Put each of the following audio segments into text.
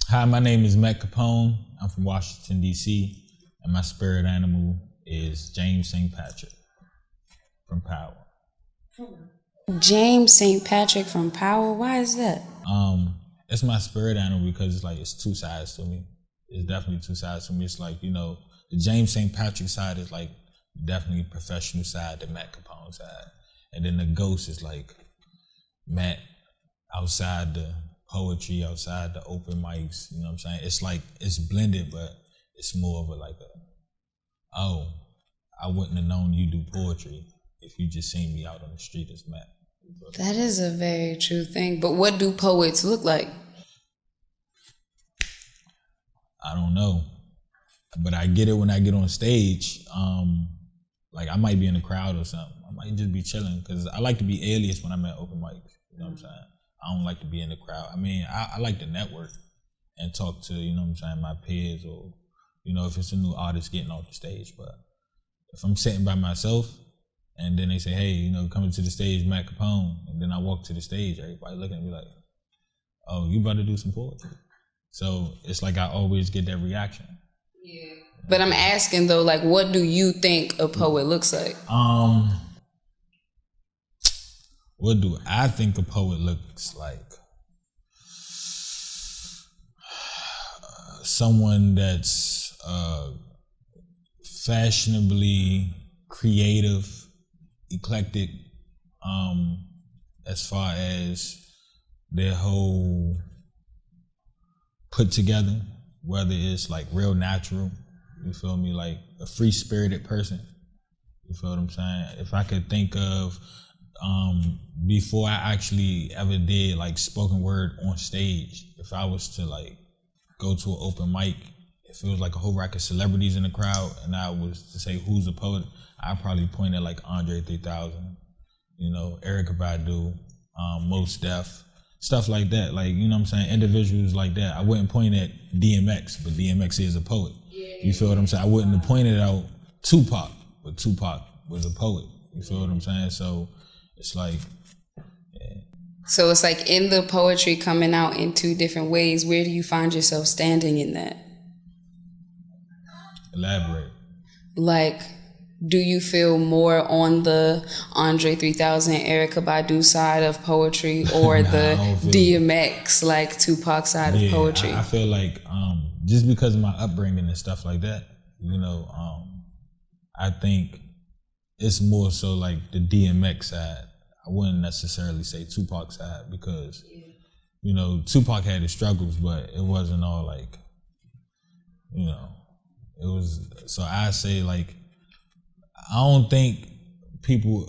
Hi, my name is Matt Capone. I'm from Washington, D.C., and my spirit animal is James St. Patrick from Power. James St. Patrick from Power? Why is that? It's my spirit animal because it's two sides to me. It's definitely two sides to me. It's like, the James St. Patrick side is like definitely professional side, the Matt Capone side. And then the ghost is like Matt outside the poetry, outside the open mics, you know what I'm saying? It's like, it's blended, but it's more of I wouldn't have known you do poetry if you just seen me out on the street as Matt. That is a very true thing. But what do poets look like? I don't know. But I get it when I get on stage. Like I might be in the crowd or something. I might just be chilling because I like to be alias when I'm at open mics. You know what I'm saying? I don't like to be in the crowd. I mean, I like to network and talk to, my peers or, if it's a new artist getting off the stage. But if I'm sitting by myself and then they say, hey, coming to the stage, Matt Capone, and then I walk to the stage, everybody looking at me like, oh, you about to do some poetry? So it's like I always get that reaction. Yeah. But I'm asking though, like, what do you think a poet looks like? What do I think a poet looks like? Someone that's fashionably creative, eclectic, as far as their whole put together, whether it's like real natural, you feel me, like a free-spirited person, you feel what I'm saying? If I could think of, before I actually ever did like spoken word on stage, if I was to like go to an open mic, if it was like a whole rack of celebrities in the crowd and I was to say who's a poet, I'd probably point at like Andre 3000, Erykah Badu, Mos Def, stuff like that. Like, you know what I'm saying? Individuals like that. I wouldn't point at DMX, but DMX is a poet. Yeah. You feel what I'm saying? I wouldn't have pointed out Tupac, but Tupac was a poet. You feel what I'm saying? So it's like, yeah. So it's like in the poetry coming out in two different ways, where do you find yourself standing in that? Elaborate. Like, do you feel more on the Andre 3000, Erykah Badu side of poetry or the DMX, like Tupac side of poetry? I feel like just because of my upbringing and stuff like that, I think it's more so like the DMX side. I wouldn't necessarily say Tupac side because, Tupac had his struggles, but it wasn't all like, it was, so I say like, I don't think people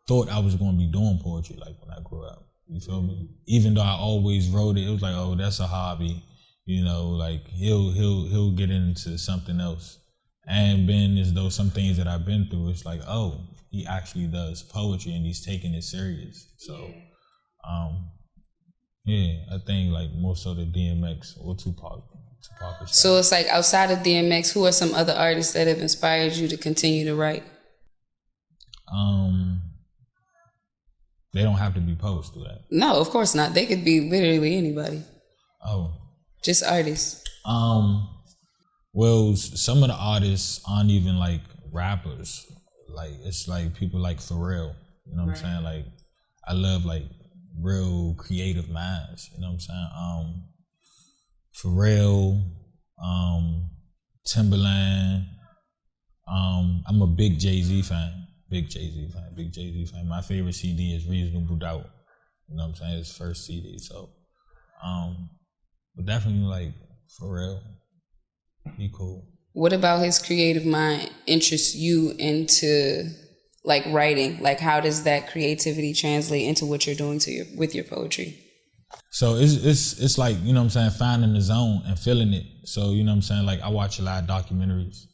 thought I was going to be doing poetry like when I grew up. You feel me? Even though I always wrote it, it was like, oh, that's a hobby. Like he'll get into something else. And been as though some things that I've been through, it's like, oh, he actually does poetry and he's taking it serious. So, I think like more so the DMX or Tupac. So it's like outside of DMX, who are some other artists that have inspired you to continue to write? They don't have to be poets, do that? No, of course not. They could be literally anybody. Oh. Just artists. Well, some of the artists aren't even like rappers. Like it's like people like Pharrell. You know what I'm saying? Like I love like real creative minds. You know what I'm saying? Pharrell, Timberland. I'm a big Jay-Z fan. Big Jay-Z fan. My favorite CD is Reasonable Doubt. You know what I'm saying? His first CD. So, but definitely like Pharrell. Be cool. What about his creative mind interests you into like writing? Like how does that creativity translate into what you're doing with your poetry? So it's like, you know what I'm saying, finding the zone and feeling it. So, you know what I'm saying, like I watch a lot of documentaries,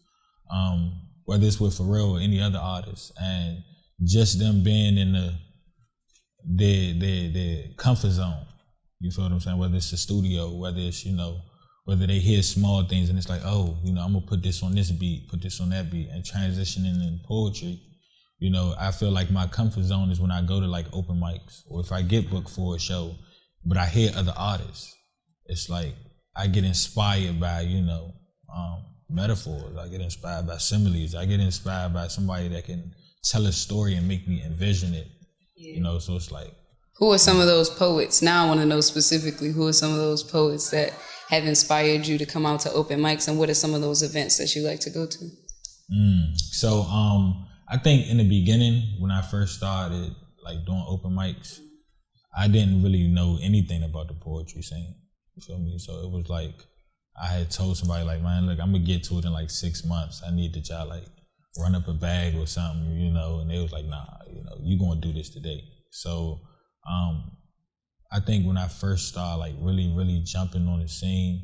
whether it's with Pharrell or any other artist, and just them being in their comfort zone. You feel what I'm saying? Whether it's the studio, whether it's, whether they hear small things and it's like, oh, I'm gonna put this on this beat, put this on that beat, and transitioning in poetry. I feel like my comfort zone is when I go to like open mics or if I get booked for a show, but I hear other artists. It's like I get inspired by, metaphors. I get inspired by similes. I get inspired by somebody that can tell a story and make me envision it. Yeah. So it's like. Who are some of those poets? Now I want to know specifically who are some of those poets that have inspired you to come out to open mics, and what are some of those events that you like to go to? So I think in the beginning, when I first started like doing open mics, I didn't really know anything about the poetry scene. You feel me? So it was like I had told somebody like, man, look, I'm gonna get to it in like 6 months. I need that y'all like run up a bag or something, and they was like, nah, you gonna do this today. So I think when I first started like really, really jumping on the scene,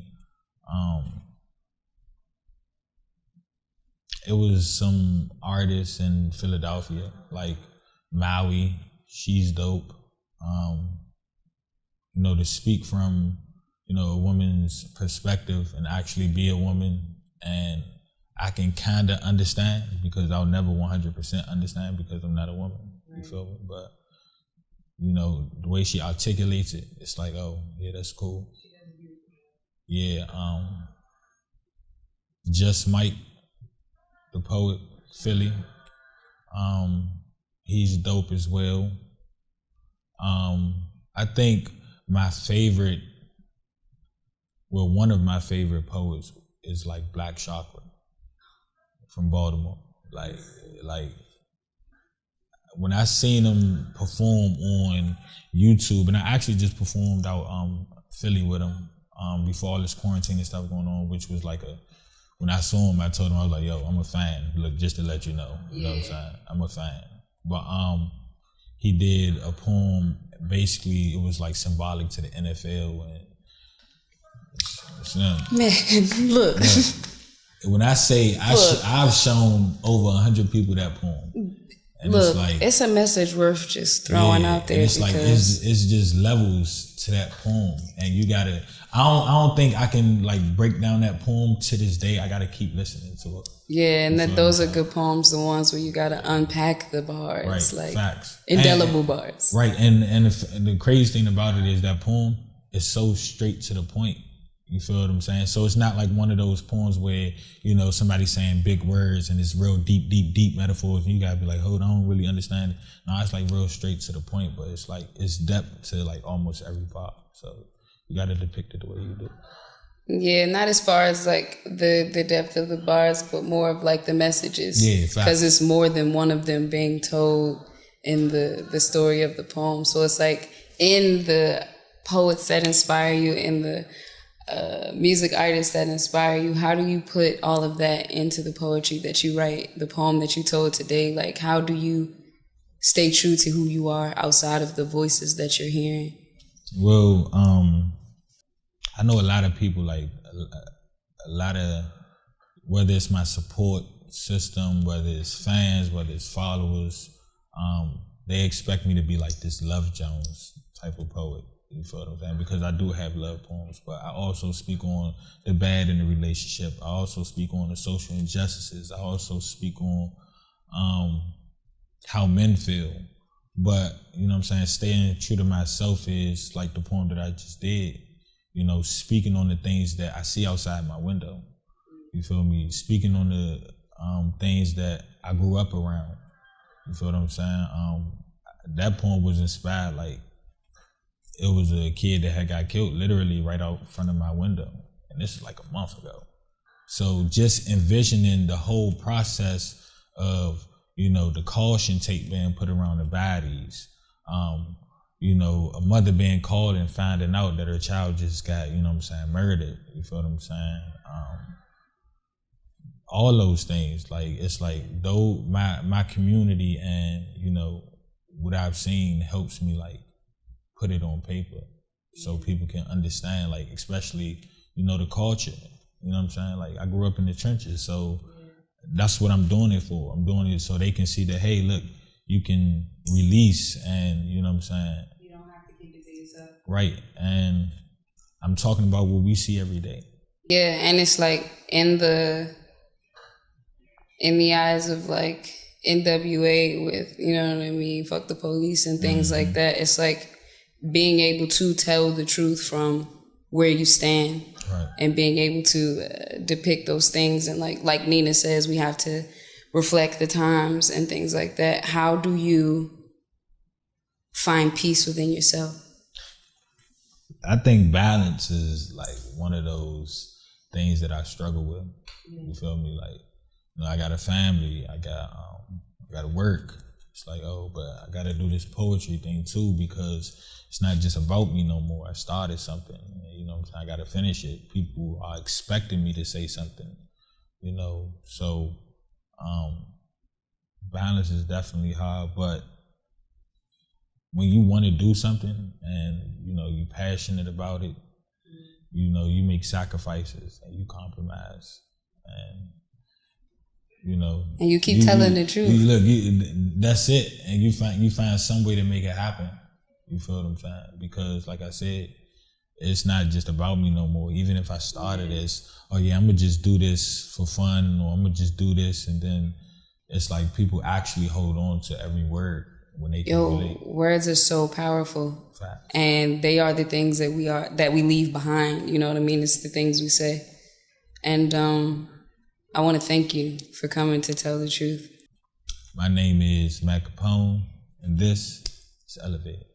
it was some artists in Philadelphia, like Maui, she's dope. To speak from, a woman's perspective and actually be a woman, and I can kind of understand, because I'll never 100% understand because I'm not a woman, you feel me? But, the way she articulates it, it's like, oh, yeah, that's cool. Yeah, Just Mike, the poet, Philly, he's dope as well. I think one of my favorite poets is like Black Chakra from Baltimore. Like when I seen him perform on YouTube, and I actually just performed out Philly with him before all this quarantine and stuff going on, which was like when I saw him, I told him, I was like, yo, I'm a fan. Look, just to let you know. You know what I'm saying? I'm a fan. But he did a poem, basically it was like symbolic to the NFL, and man, look. When I say I've shown over 100 people that poem. And look, it's a message worth just throwing out there. And it's like it's just levels to that poem, and you gotta. I don't think I can like break down that poem to this day. I gotta keep listening to it. Yeah, and those are good poems, the ones where you gotta unpack the bars, right? Like facts, indelible bars, right? And the crazy thing about it is that poem is so straight to the point. You feel what I'm saying? So it's not like one of those poems where, somebody's saying big words and it's real deep metaphors, and you gotta be like, hold on, I don't really understand it. No, it's like real straight to the point, but it's like, it's depth to like almost every part. So you gotta depict it the way you do. Yeah, not as far as like the depth of the bars, but more of like the messages. Yeah, because it's more than one of them being told in the story of the poem. So it's like in the poets that inspire you, in the music artists that inspire you, how do you put all of that into the poetry that you write, the poem that you told today? Like, how do you stay true to who you are outside of the voices that you're hearing? Well, I know a lot of people, like a lot of, whether it's my support system, whether it's fans, whether it's followers, they expect me to be like this Love Jones type of poet. You feel what I'm saying? Because I do have love poems, but I also speak on the bad in the relationship. I also speak on the social injustices. I also speak on how men feel. But, you know what I'm saying, staying true to myself is like the poem that I just did, speaking on the things that I see outside my window. You feel me? Speaking on the things that I grew up around. You feel what I'm saying? That poem was inspired, like, it was a kid that had got killed literally right out in front of my window. And this is like a month ago. So just envisioning the whole process of, the caution tape being put around the bodies, a mother being called and finding out that her child just got, murdered. You feel what I'm saying? All those things, like, it's like, though my community and, what I've seen helps me, like, put it on paper so people can understand, like, especially, the culture. You know what I'm saying? Like, I grew up in the trenches, so that's what I'm doing it for. I'm doing it so they can see that, hey, look, you can release, and you know what I'm saying? You don't have to keep it to yourself. Right. And I'm talking about what we see every day. Yeah, and it's like in the eyes of like NWA with, fuck the police and things like that, it's like being able to tell the truth from where you stand, right. and being able to depict those things. And like Nina says, we have to reflect the times and things like that. How do you find peace within yourself? I think balance is like one of those things that I struggle with. You feel me? Like, you know, I got a family, I got to work. It's like, oh, but I got to do this poetry thing too, because it's not just about me no more. I started something, you know what I'm saying? I got to finish it. People are expecting me to say something, you know? So balance is definitely hard, but when you want to do something and, you know, you're passionate about it, you know, you make sacrifices and you compromise, and, you know. And you keep telling the truth. That's it. And you find some way to make it happen. You feel what I'm saying? Because like I said, it's not just about me no more. Even if I started as, oh yeah, I'm gonna just do this for fun, or I'm gonna just do this, and then it's like people actually hold on to every word when they can relate. Words are so powerful. Facts. And they are the things that we leave behind. You know what I mean? It's the things we say. And I want to thank you for coming to tell the truth. My name is Matt Capone, and this is Elevated.